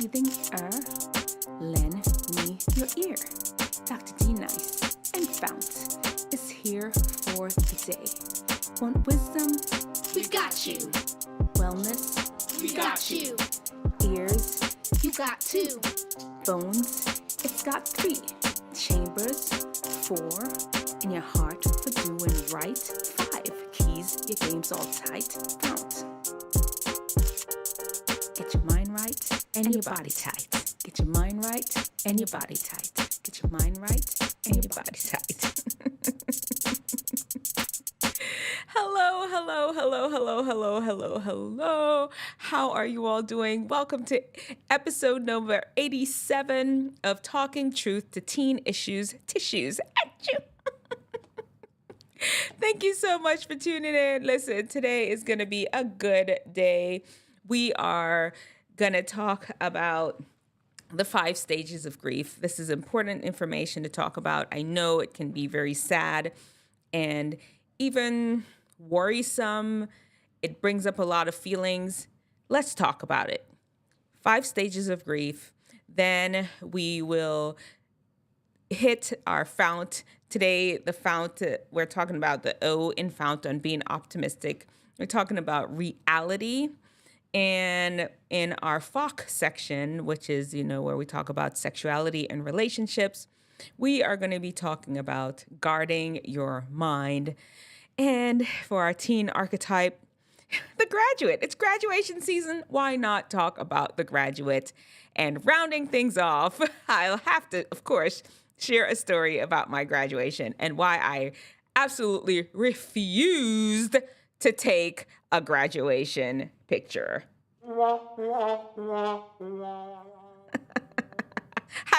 breathing air, lend me your ear. Dr. D Nice and FOUNT is here for the day. Want wisdom? We've got you. Wellness? We got you. Ears? You got two. Bones? It's got 3. Chambers? 4. In your heart for doing right? 5. Keys, your game's all tight. FOUNT. Get your mind right and your body tight. Get your mind right and your body tight. Get your mind right and your body tight. Hello, hello, hello, hello, hello, hello, hello. How are you all doing? Welcome to episode number 87 of Talking Truth to Teen Issues Tissues. Achoo. Thank you so much for tuning in. Listen, today is going to be a good day. We are going to talk about the 5 stages of grief. This is important information to talk about. I know it can be very sad and even worrisome. It brings up a lot of feelings. Let's talk about it. 5 stages of grief. Then we will hit our FOUNT. Today, the FOUNT, we're talking about the O in FOUNT on being optimistic. We're talking about reality. And in our FOCK section, which is, where we talk about sexuality and relationships, we are going to be talking about guarding your mind. And for our teen archetype, the graduate. It's graduation season. Why not talk about the graduate? And rounding things off, I'll have to, of course, share a story about my graduation and why I absolutely refused to take a graduation picture. I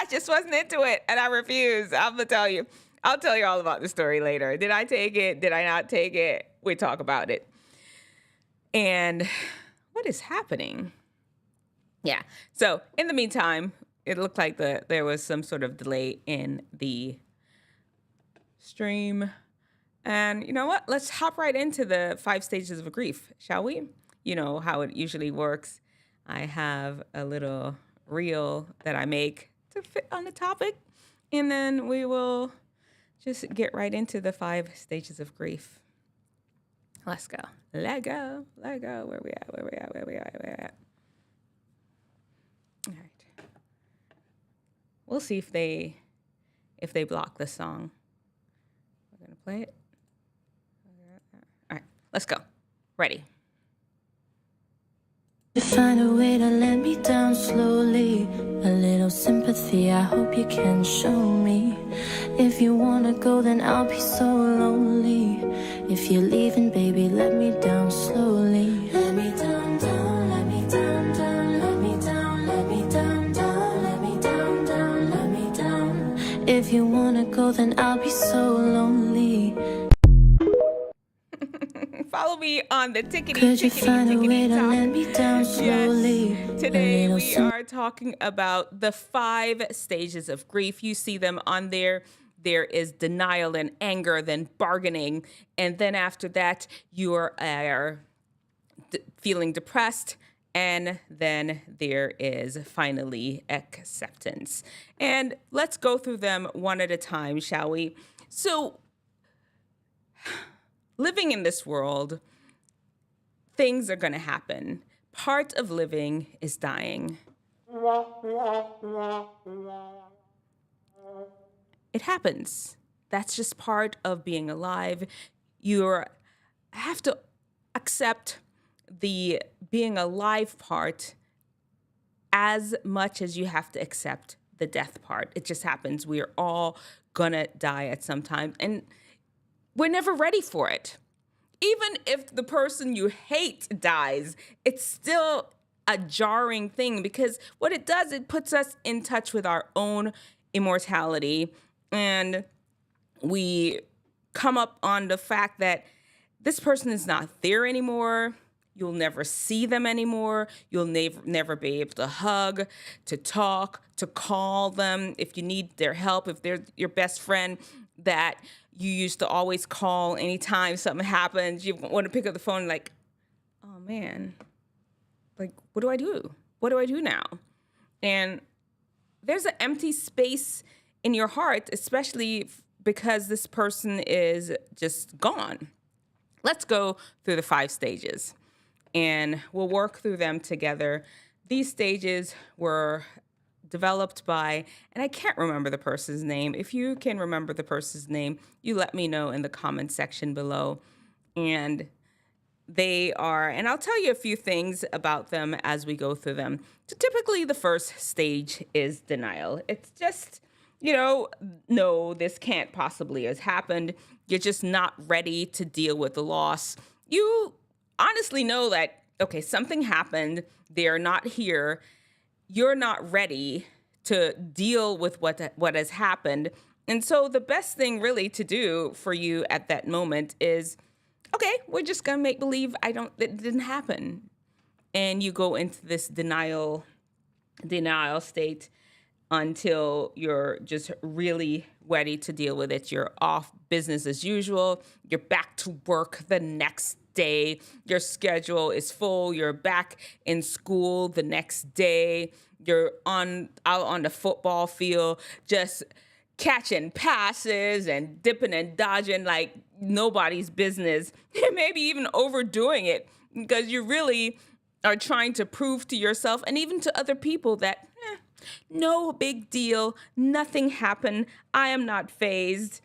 just wasn't into it and I refused. I'm gonna tell you. I'll tell you all about the story later. Did I take it? Did I not take it? We talk about it. And what is happening? Yeah. So in the meantime, it looked like there was some sort of delay in the stream. And you know what? Let's hop right into the 5 stages of grief, shall we? You know how it usually works. I have a little reel that I make to fit on the topic. And then we will just get right into the 5 stages of grief. Let's go. Let go. Let go. Where we at? Where we at? Where we at? Where we at? All right. We'll see if they block the song. We're gonna play it. All right. Let's go. Ready. To find a way to let me down slowly. A little sympathy, I hope you can show me. If you wanna go, then I'll be so lonely. If you're leaving, baby, let me down slowly. Let me down, down, let me down, down, let me down, let me down, down, let me down, down, let me down. If you wanna go, then I'll be so lonely. Follow me on the tickety talk. Yes. Today we are talking about the 5 stages of grief. You see them on there. There is denial and anger, then bargaining. And then after that, you are feeling depressed. And then there is finally acceptance. And let's go through them one at a time, shall we? So, living in this world, things are going to happen. Part of living is dying. It happens. That's just part of being alive. You have to accept the being alive part as much as you have to accept the death part. It just happens. We are all going to die at some time. And we're never ready for it. Even if the person you hate dies, it's still a jarring thing because what it does, it puts us in touch with our own immortality. And we come up on the fact that this person is not there anymore. You'll never see them anymore. You'll never be able to hug, to talk, to call them if you need their help, if they're your best friend that you used to always call anytime something happens. You want to pick up the phone like, oh man, like, what do I do? What do I do now? And there's an empty space in your heart, especially because this person is just gone. Let's go through the 5 stages and we'll work through them together. These stages were developed by, and I can't remember the person's name. If you can remember the person's name, you let me know in the comment section below. And they are, and I'll tell you a few things about them as we go through them. So typically the first stage is denial. It's just, no, this can't possibly have happened. You're just not ready to deal with the loss. You honestly know that, okay, something happened. They're not here. You're not ready to deal with what has happened. And so the best thing really to do for you at that moment is, okay, we're just going to make believe it didn't happen. And you go into this denial state until you're just really ready to deal with it. You're off business as usual. You're back to work the next day. Your schedule is full. You're back in school the next day. You're out on the football field, just catching passes and dipping and dodging like nobody's business. Maybe even overdoing it because you really are trying to prove to yourself and even to other people that no big deal, nothing happened, I am not fazed,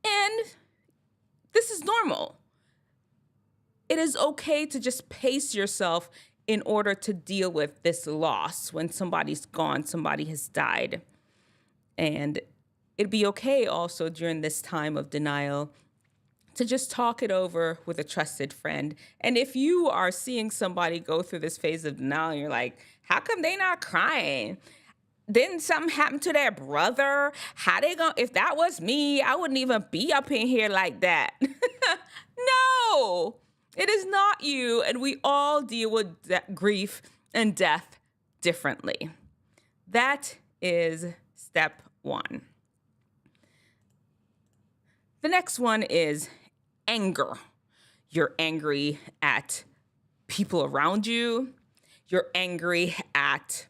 and this is normal. It is okay to just pace yourself in order to deal with this loss when somebody's gone, somebody has died. And it'd be okay also during this time of denial to just talk it over with a trusted friend. And if you are seeing somebody go through this phase of denial, and you're like, how come they not crying? Didn't something happen to their brother? How they gonna, if that was me, I wouldn't even be up in here like that. No, it is not you. And we all deal with grief and death differently. That is step 1. The next one is anger. You're angry at people around you. You're angry at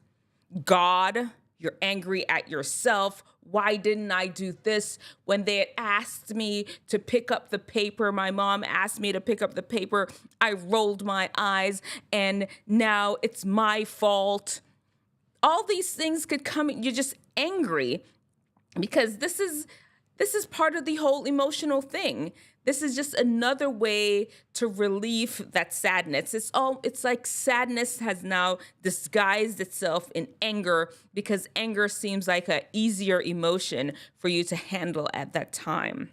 God. You're angry at yourself. Why didn't I do this when they had asked me to pick up the paper? My mom asked me to pick up the paper. I rolled my eyes and now it's my fault. All these things could come. You're just angry because this is part of the whole emotional thing. This is just another way to relieve that sadness. It's like sadness has now disguised itself in anger because anger seems like an easier emotion for you to handle at that time.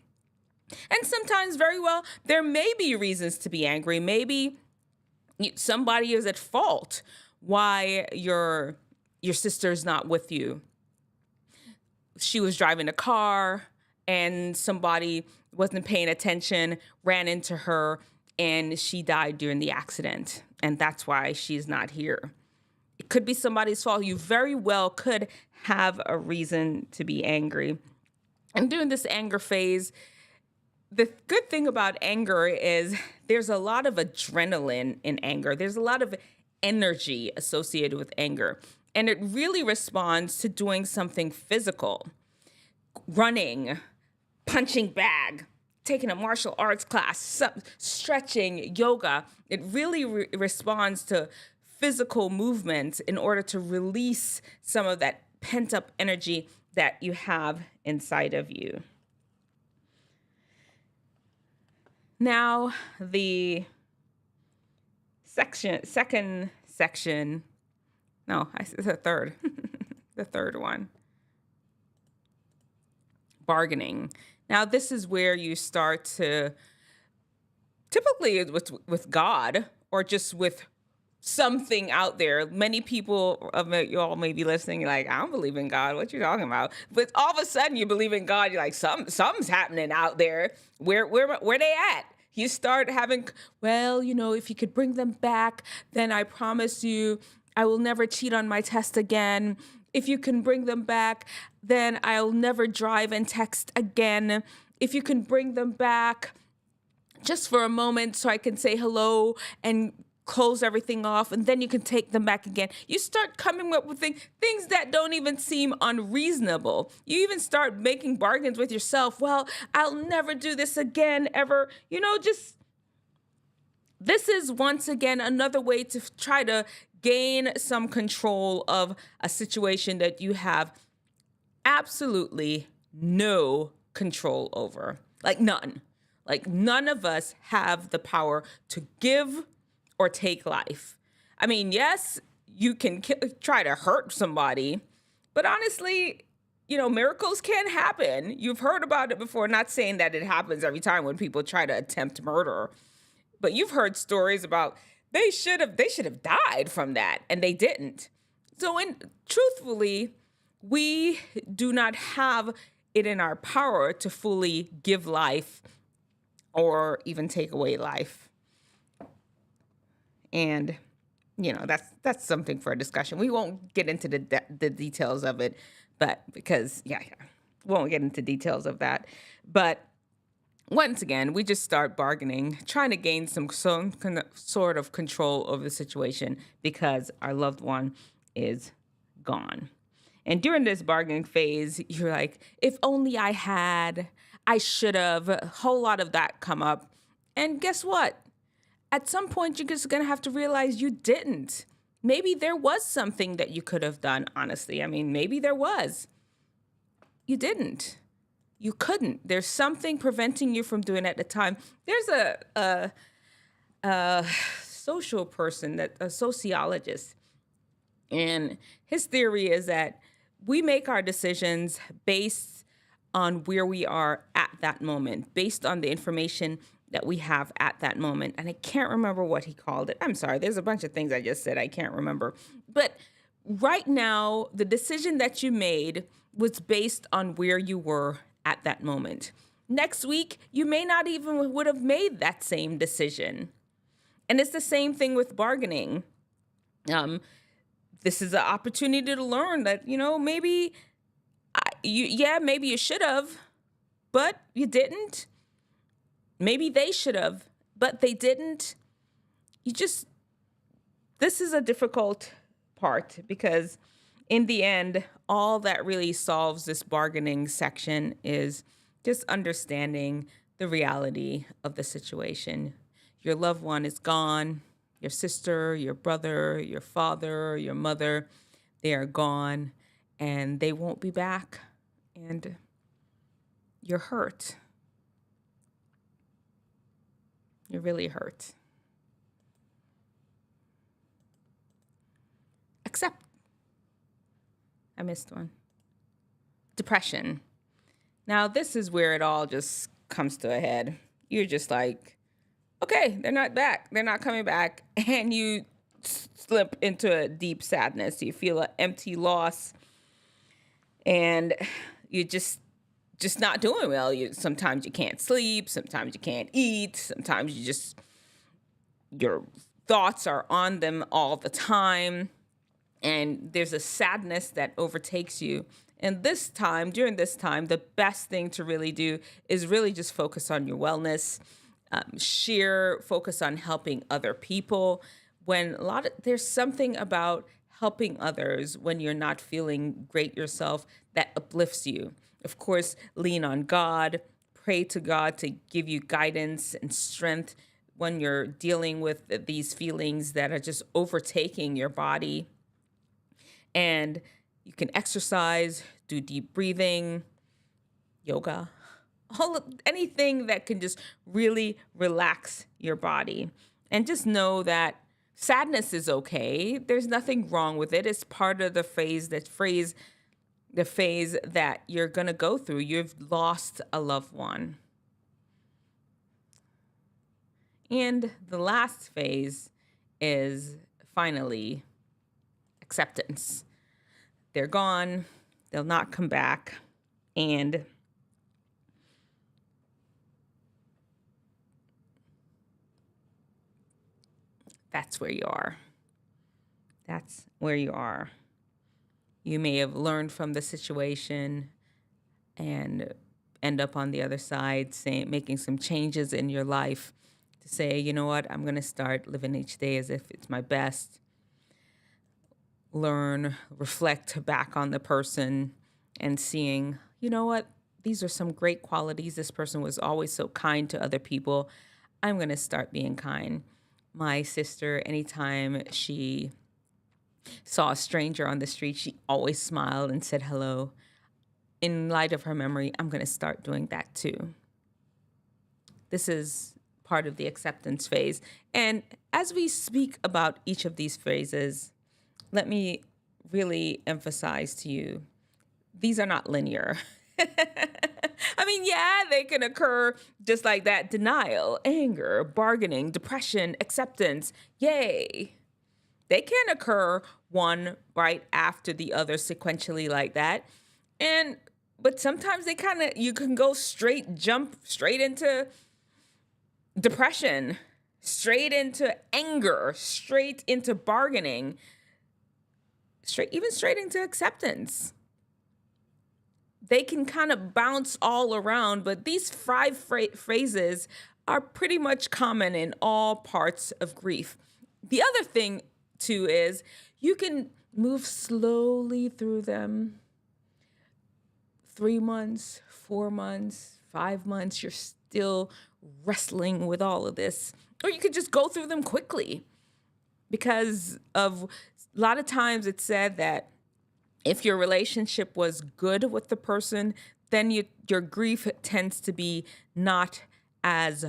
And sometimes very well, there may be reasons to be angry. Maybe somebody is at fault why your sister's not with you. She was driving a car and somebody wasn't paying attention, ran into her, and she died during the accident. And that's why she's not here. It could be somebody's fault. You very well could have a reason to be angry. And during this anger phase, the good thing about anger is there's a lot of adrenaline in anger. There's a lot of energy associated with anger. And it really responds to doing something physical. Running, punching bag, taking a martial arts class, stretching, yoga. It really responds to physical movement in order to release some of that pent-up energy that you have inside of you. Now, the second section, no, the third, the third one. Bargaining. Now, this is where you start to, typically with God or just with something out there. Many people of you all may be listening, you're like, I don't believe in God. What you talking about? But all of a sudden you believe in God. You're like, something's happening out there. Where they at? You start having, well, if you could bring them back, then I promise you I will never cheat on my test again. If you can bring them back, then I'll never drive and text again. If you can bring them back just for a moment so I can say hello and close everything off, and then you can take them back again. You start coming up with things that don't even seem unreasonable. You even start making bargains with yourself. Well, I'll never do this again, ever. Just this is once again another way to try to gain some control of a situation that you have absolutely no control over. Like none. Like none of us have the power to give or take life. I mean, yes, you can try to hurt somebody, but honestly, miracles can happen. You've heard about it before, not saying that it happens every time when people try to attempt murder, but you've heard stories about they should have died from that, and they didn't. So truthfully, we do not have it in our power to fully give life or even take away life. And, that's something for a discussion. We won't get into the details of it, but because, we won't get into details of that. But once again, we just start bargaining, trying to gain some sort of control over the situation because our loved one is gone. And during this bargaining phase, you're like, if only I had, I should have, a whole lot of that come up. And guess what? At some point, you're just going to have to realize you didn't. Maybe there was something that you could have done, honestly. I mean, maybe there was. You didn't. You couldn't. There's something preventing you from doing it at the time. There's a social person, a sociologist, and his theory is that we make our decisions based on where we are at that moment, based on the information that we have at that moment. And I can't remember what he called it. I'm sorry. There's a bunch of things I just said I can't remember. But right now, the decision that you made was based on where you were at that moment. Next week, you may not even would have made that same decision. And it's the same thing with bargaining. This is an opportunity to learn that, maybe maybe you should have, but you didn't. Maybe they should have, but they didn't. This is a difficult part because in the end, all that really solves this bargaining section is just understanding the reality of the situation. Your loved one is gone. Your sister, your brother, your father, your mother, they are gone and they won't be back. And you're hurt. You're really hurt. Accept. I missed one. Depression. Now, this is where it all just comes to a head. You're just like, okay, they're not back. They're not coming back. And you slip into a deep sadness. You feel an empty loss. And you're just not doing well. Sometimes you can't sleep. Sometimes you can't eat. Sometimes your thoughts are on them all the time. And there's a sadness that overtakes you. And during this time, the best thing to really do is really just focus on your wellness, focus on helping other people. There's something about helping others when you're not feeling great yourself that uplifts you. Of course, lean on God, pray to God to give you guidance and strength when you're dealing with these feelings that are just overtaking your body. And you can exercise, do deep breathing, yoga, anything that can just really relax your body. And just know that sadness is okay. There's nothing wrong with it. It's part of the phase that you're going to go through. You've lost a loved one. And the last phase is finally acceptance. They're gone. They'll not come back. And that's where you are. That's where you are. You may have learned from the situation and end up on the other side, making some changes in your life to to say, you know what, I'm going to start living each day as if it's my best. Learn, reflect back on the person and seeing, you know what, these are some great qualities. This person was always so kind to other people. I'm going to start being kind. My sister, anytime she saw a stranger on the street, she always smiled and said hello. In light of her memory, I'm going to start doing that too. This is part of the acceptance phase. And as we speak about each of these phases, let me really emphasize to you, these are not linear. I mean, yeah, they can occur just like that. Denial, anger, bargaining, depression, acceptance. Yay. They can occur one right after the other sequentially like that. But sometimes you can jump straight into depression, straight into anger, straight into bargaining, straight into acceptance. They can kind of bounce all around, but these 5 phrases are pretty much common in all parts of grief. The other thing, too, is you can move slowly through them. 3 months, 4 months, 5 months, you're still wrestling with all of this. Or you could just go through them quickly. Because a lot of times it's said that if your relationship was good with the person, then your grief tends to be not as,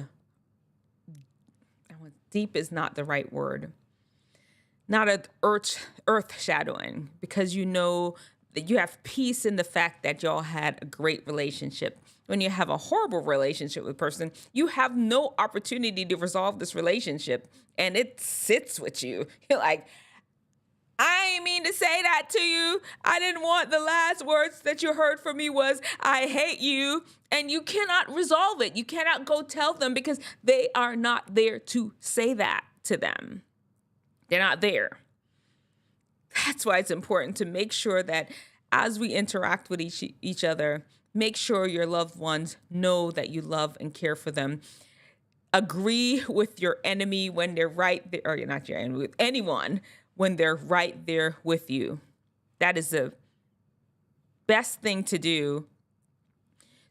deep is not the right word, not as earth-shadowing, because you know that you have peace in the fact that y'all had a great relationship. When you have a horrible relationship with a person, you have no opportunity to resolve this relationship, and it sits with you. You're like, I ain't mean to say that to you. I didn't want the last words that you heard from me was, I hate you. And you cannot resolve it. You cannot go tell them because they are not there to say that to them. They're not there. That's why it's important to make sure that as we interact with each other, make sure your loved ones know that you love and care for them. Agree with your enemy when they're right there, or you're not your enemy, with anyone when they're right there with you. That is the best thing to do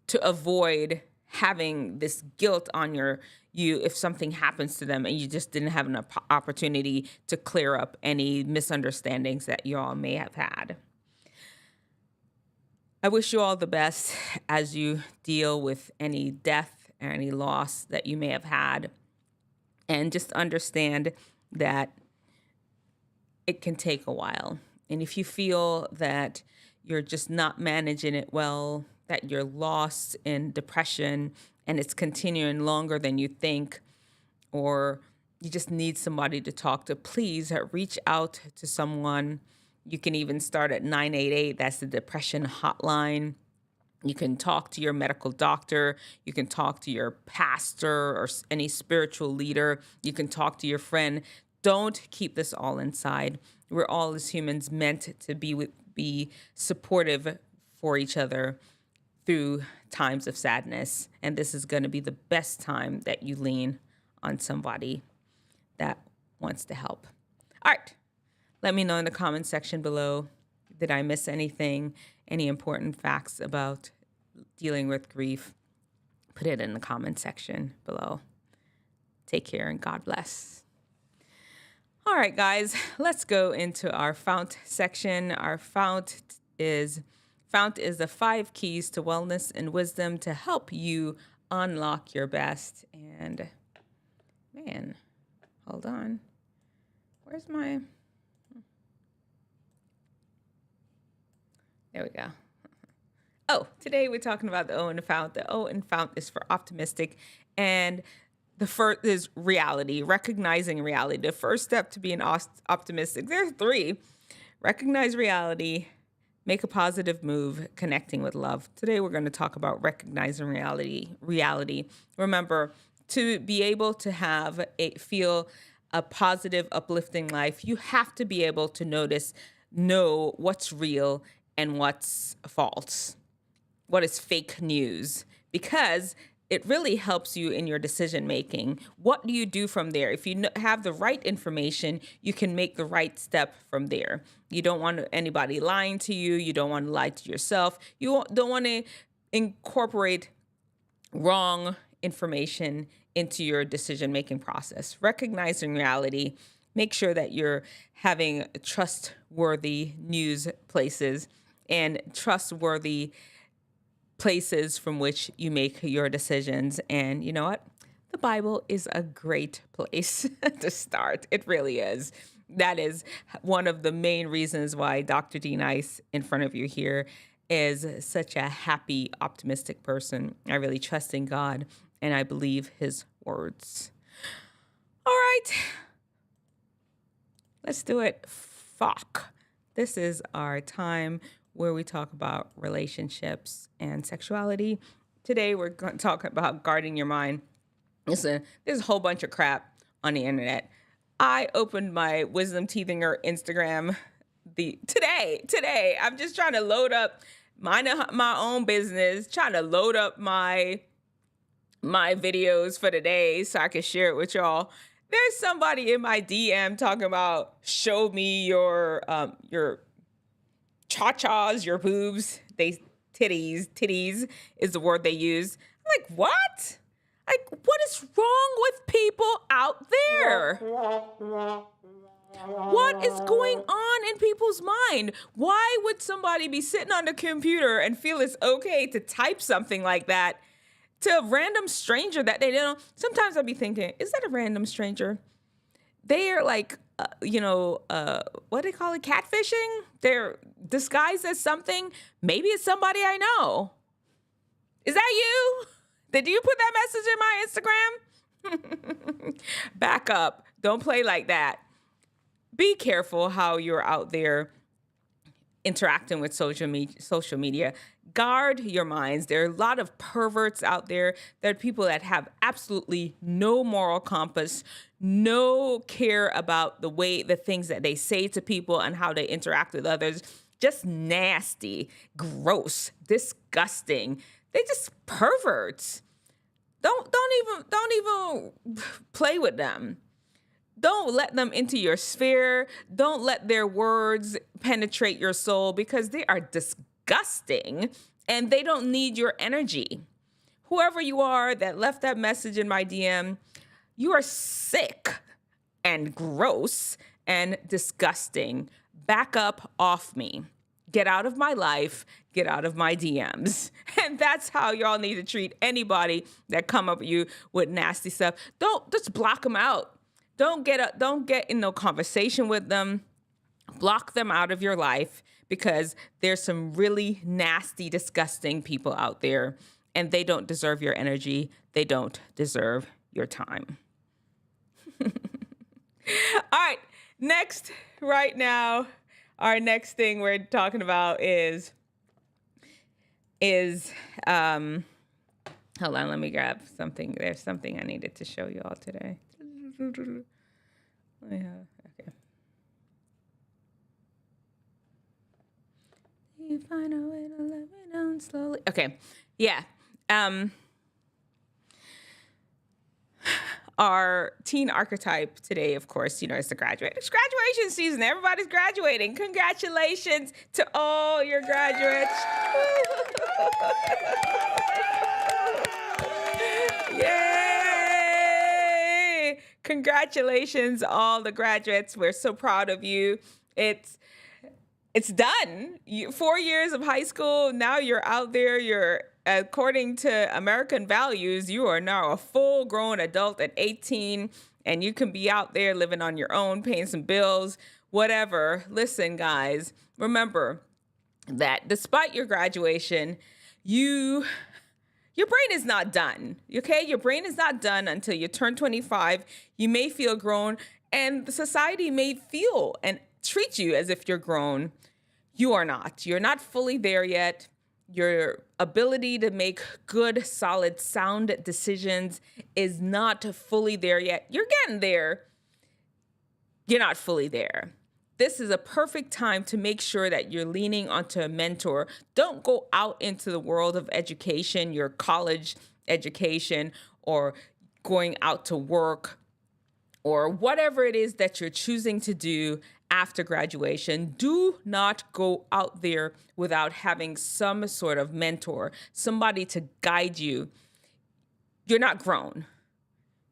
to avoid having this guilt on you if something happens to them and you just didn't have an opportunity to clear up any misunderstandings that you all may have had. I wish you all the best as you deal with any death or any loss that you may have had. And just understand that it can take a while. And if you feel that you're just not managing it well, that you're lost in depression and it's continuing longer than you think, or you just need somebody to talk to, please reach out to someone. You can even start at 988. That's the depression hotline. You can talk to your medical doctor. You can talk to your pastor or any spiritual leader. You can talk to your friend. Don't keep this all inside. We're all, as humans, meant to be supportive for each other through times of sadness. And this is going to be the best time that you lean on somebody that wants to help. All right. Let me know in the comment section below. Did I miss anything? Any important facts about dealing with grief? Put it in the comment section below. Take care and God bless. All right, guys, let's go into our FOUNT section. Our FOUNT is the 5 keys to wellness and wisdom to help you unlock your best. And man, hold on. Where's my... There we go. Oh, today we're talking about the O in the FOUNT. The O in FOUNT is for optimistic, and the first is reality, recognizing reality. The first step to being optimistic, there are 3. Recognize reality, make a positive move, connecting with love. Today we're going to talk about recognizing reality. Remember, to be able to feel a positive, uplifting life, you have to be able to know what's real and what's false, what is fake news. Because it really helps you in your decision making. What do you do from there? If you have the right information, you can make the right step from there. You don't want anybody lying to you. You don't want to lie to yourself. You don't want to incorporate wrong information into your decision-making process. Recognizing reality, make sure that you're having trustworthy news places and trustworthy places from which you make your decisions. And you know what? The Bible is a great place to start. It really is. That is one of the main reasons why Dr. D. Nice in front of you here is such a happy, optimistic person. I really trust in God and I believe his words. All right. Let's do it. FOCK. This is our time where we talk about relationships and sexuality. Today, we're going to talk about guarding your mind. Listen, there's a whole bunch of crap on the internet. I opened my Wisdom Teethinger Instagram today. I'm just trying to load up my own business, trying to load up my videos for the day so I can share it with y'all. There's somebody in my DM talking about show me your cha-chas, your boobs. Titties is the word they use. I'm like, what? Like, what is wrong with people out there? What is going on in people's mind? Why would somebody be sitting on the computer and feel it's okay to type something like that to a random stranger that they don't know? Sometimes I'll be thinking, is that a random stranger? They are like, what do they call it? Catfishing? They're disguised as something. Maybe it's somebody I know. Is that you? Did you put that message in my Instagram? Back up. Don't play like that. Be careful how you're out there interacting with social media. Guard your minds. There are a lot of perverts out there. There are people that have absolutely no moral compass, no care about the things that they say to people and how they interact with others. Just nasty, gross, disgusting. They're just perverts. Don't even play with them. Don't let them into your sphere. Don't let their words penetrate your soul because they are disgusting and they don't need your energy. Whoever you are that left that message in my DM, you are sick and gross and disgusting. Back up off me. Get out of my life. Get out of my DMs. And that's how y'all need to treat anybody that come up with you with nasty stuff. Don't just block them out. Don't get in no conversation with them. Block them out of your life because there's some really nasty, disgusting people out there and they don't deserve your energy. They don't deserve your time. All right. Next, right now, our next thing we're talking about is hold on, let me grab something. There's something I needed to show you all today. Okay. You find a way to let me down slowly. Okay. Yeah. Our teen archetype today, of course, it's the graduation season. Everybody's graduating. Congratulations to all your graduates. Yay! Congratulations, all the graduates. We're so proud of you. It's done. 4 years of high school. Now you're out there. You're, according to American values, you are now a full-grown adult at 18, and you can be out there living on your own, paying some bills, whatever. Listen, guys, remember that despite your graduation, your brain is not done, okay? Your brain is not done until you turn 25. You may feel grown, and society may feel and treat you as if you're grown. You are not. You're not fully there yet. Your ability to make good, solid, sound decisions is not fully there yet. You're getting there. You're not fully there. This is a perfect time to make sure that you're leaning onto a mentor. Don't go out into the world of education, your college education or going out to work or whatever it is that you're choosing to do after graduation, do not go out there without having some sort of mentor, somebody to guide you. You're not grown.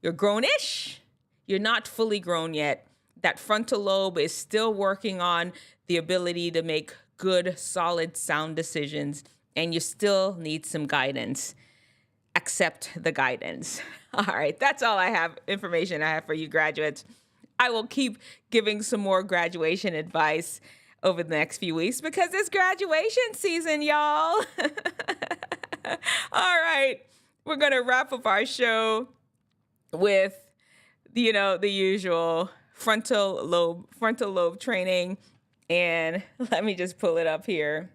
You're grown-ish. You're not fully grown yet. That frontal lobe is still working on the ability to make good, solid, sound decisions, and you still need some guidance. Accept the guidance. All right, that's all information I have for you graduates. I will keep giving some more graduation advice over the next few weeks because it's graduation season, y'all. All right, we're going to wrap up our show with, the usual frontal lobe training. And let me just pull it up here.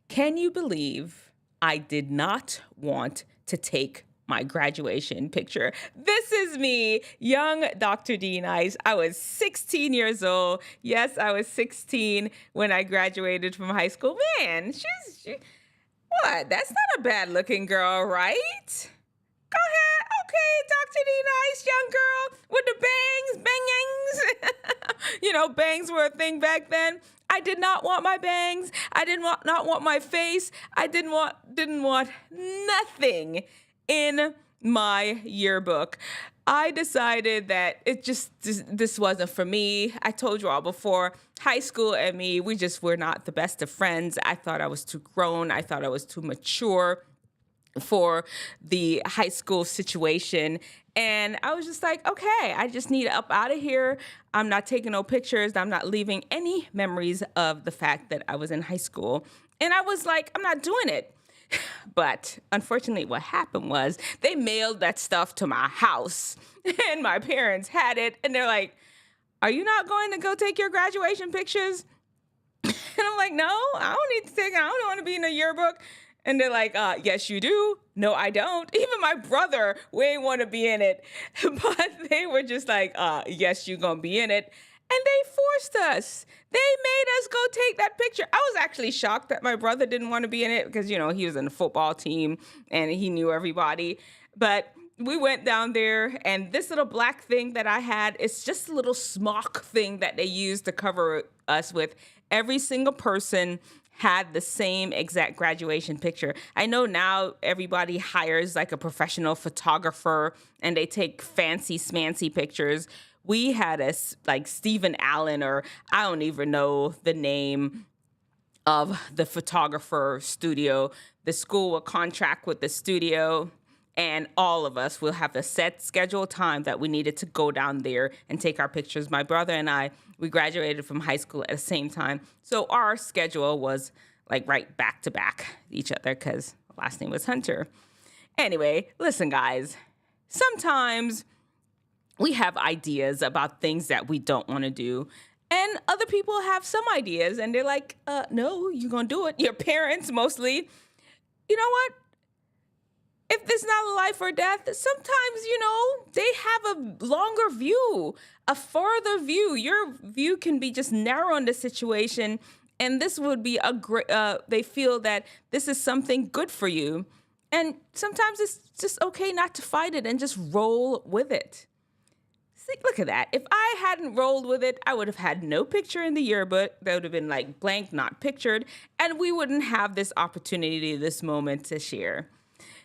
Can you believe I did not want to take my graduation picture? This is me, young Dr. D Nice. I was 16 years old. Yes, I was 16 when I graduated from high school. Man, what? That's not a bad looking girl, right? Go ahead. Okay, Dr. D Nice, young girl with the bangs. Bangs were a thing back then. I did not want my bangs. I did not want my face. I didn't want nothing in my yearbook. I decided that this wasn't for me. I told you all before, high school and me, we just were not the best of friends. I thought I was too grown. I thought I was too mature for the high school situation. And I was just like, okay, I just need to up out of here. I'm not taking no pictures. I'm not leaving any memories of the fact that I was in high school. And I was like, I'm not doing it. But unfortunately, what happened was they mailed that stuff to my house and my parents had it. And they're like, are you not going to go take your graduation pictures? And I'm like, no, I don't need to take it. I don't want to be in a yearbook. And they're like, yes, you do. No, I don't. Even my brother, we ain't want to be in it. But they were just like, yes, you're going to be in it. And they forced us. They made us go take that picture. I was actually shocked that my brother didn't want to be in it because, he was in the football team and he knew everybody. But we went down there, and this little black thing that I had, it's just a little smock thing that they used to cover us with. Every single person had the same exact graduation picture. I know now everybody hires like a professional photographer and they take fancy smancy pictures. We had like Stephen Allen, or I don't even know the name of the photographer studio. The school will contract with the studio, and all of us will have a set scheduled time that we needed to go down there and take our pictures. My brother and I, we graduated from high school at the same time. So our schedule was like right back to back each other because the last name was Hunter. Anyway, listen, guys, sometimes we have ideas about things that we don't want to do. And other people have some ideas and they're like, no, you're going to do it. Your parents mostly. You know what? If this is not a life or death, sometimes, they have a longer view, a farther view. Your view can be just narrow in the situation. And this would be a great, they feel that this is something good for you. And sometimes it's just okay not to fight it and just roll with it. See, look at that. If I hadn't rolled with it, I would have had no picture in the yearbook. That would have been like blank, not pictured. And we wouldn't have this opportunity, this moment to share.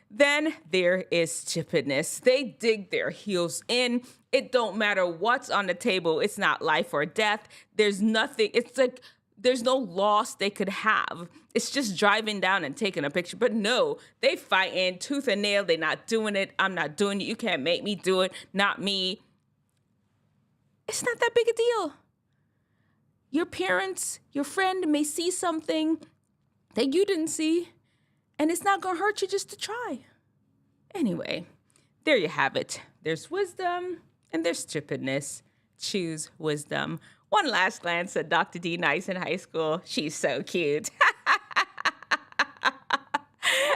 Then there is stupidness. They dig their heels in. It don't matter what's on the table. It's not life or death. There's nothing. It's like there's no loss they could have. It's just driving down and taking a picture. But no, they fight in tooth and nail. They're not doing it. I'm not doing it. You can't make me do it. Not me. It's not that big a deal. Your parents, your friend may see something that you didn't see, and it's not going to hurt you just to try. Anyway, there you have it. There's wisdom and there's stupidness. Choose wisdom. One last glance at Dr. D Nice in high school. She's so cute.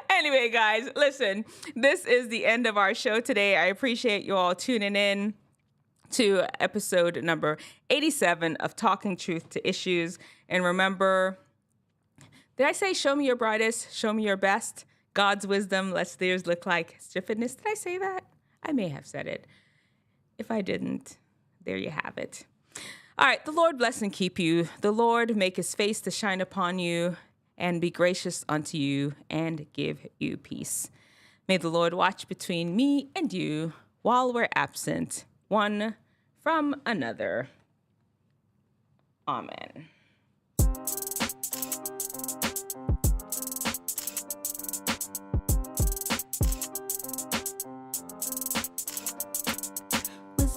Anyway, guys, listen, this is the end of our show today. I appreciate you all tuning in to episode number 87 of Talking Truth to Issues. And remember, did I say show me your brightest, show me your best? God's wisdom lets theirs look like stupidness. Did I say that? I may have said it. If I didn't, there you have it. All right, the Lord bless and keep you. The Lord make his face to shine upon you and be gracious unto you and give you peace. May the Lord watch between me and you while we're absent, one from another. Amen.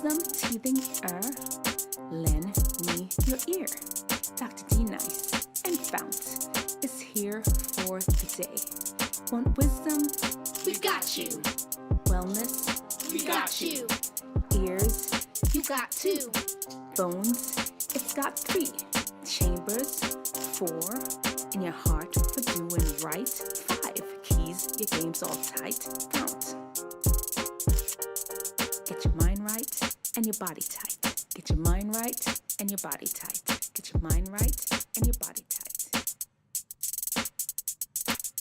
Wisdom teething lend me your ear. Dr. D Nice and FOUNT is here for the day. Want wisdom? We've got you. Wellness? We got you. Ears? You got two. Bones? It's got 3. Chambers? 4. In your heart for doing right? 5. Keys? Your game's all tight? FOUNT. Get your mind right and your body tight. Get your mind right and your body tight. Get your mind right and your body tight.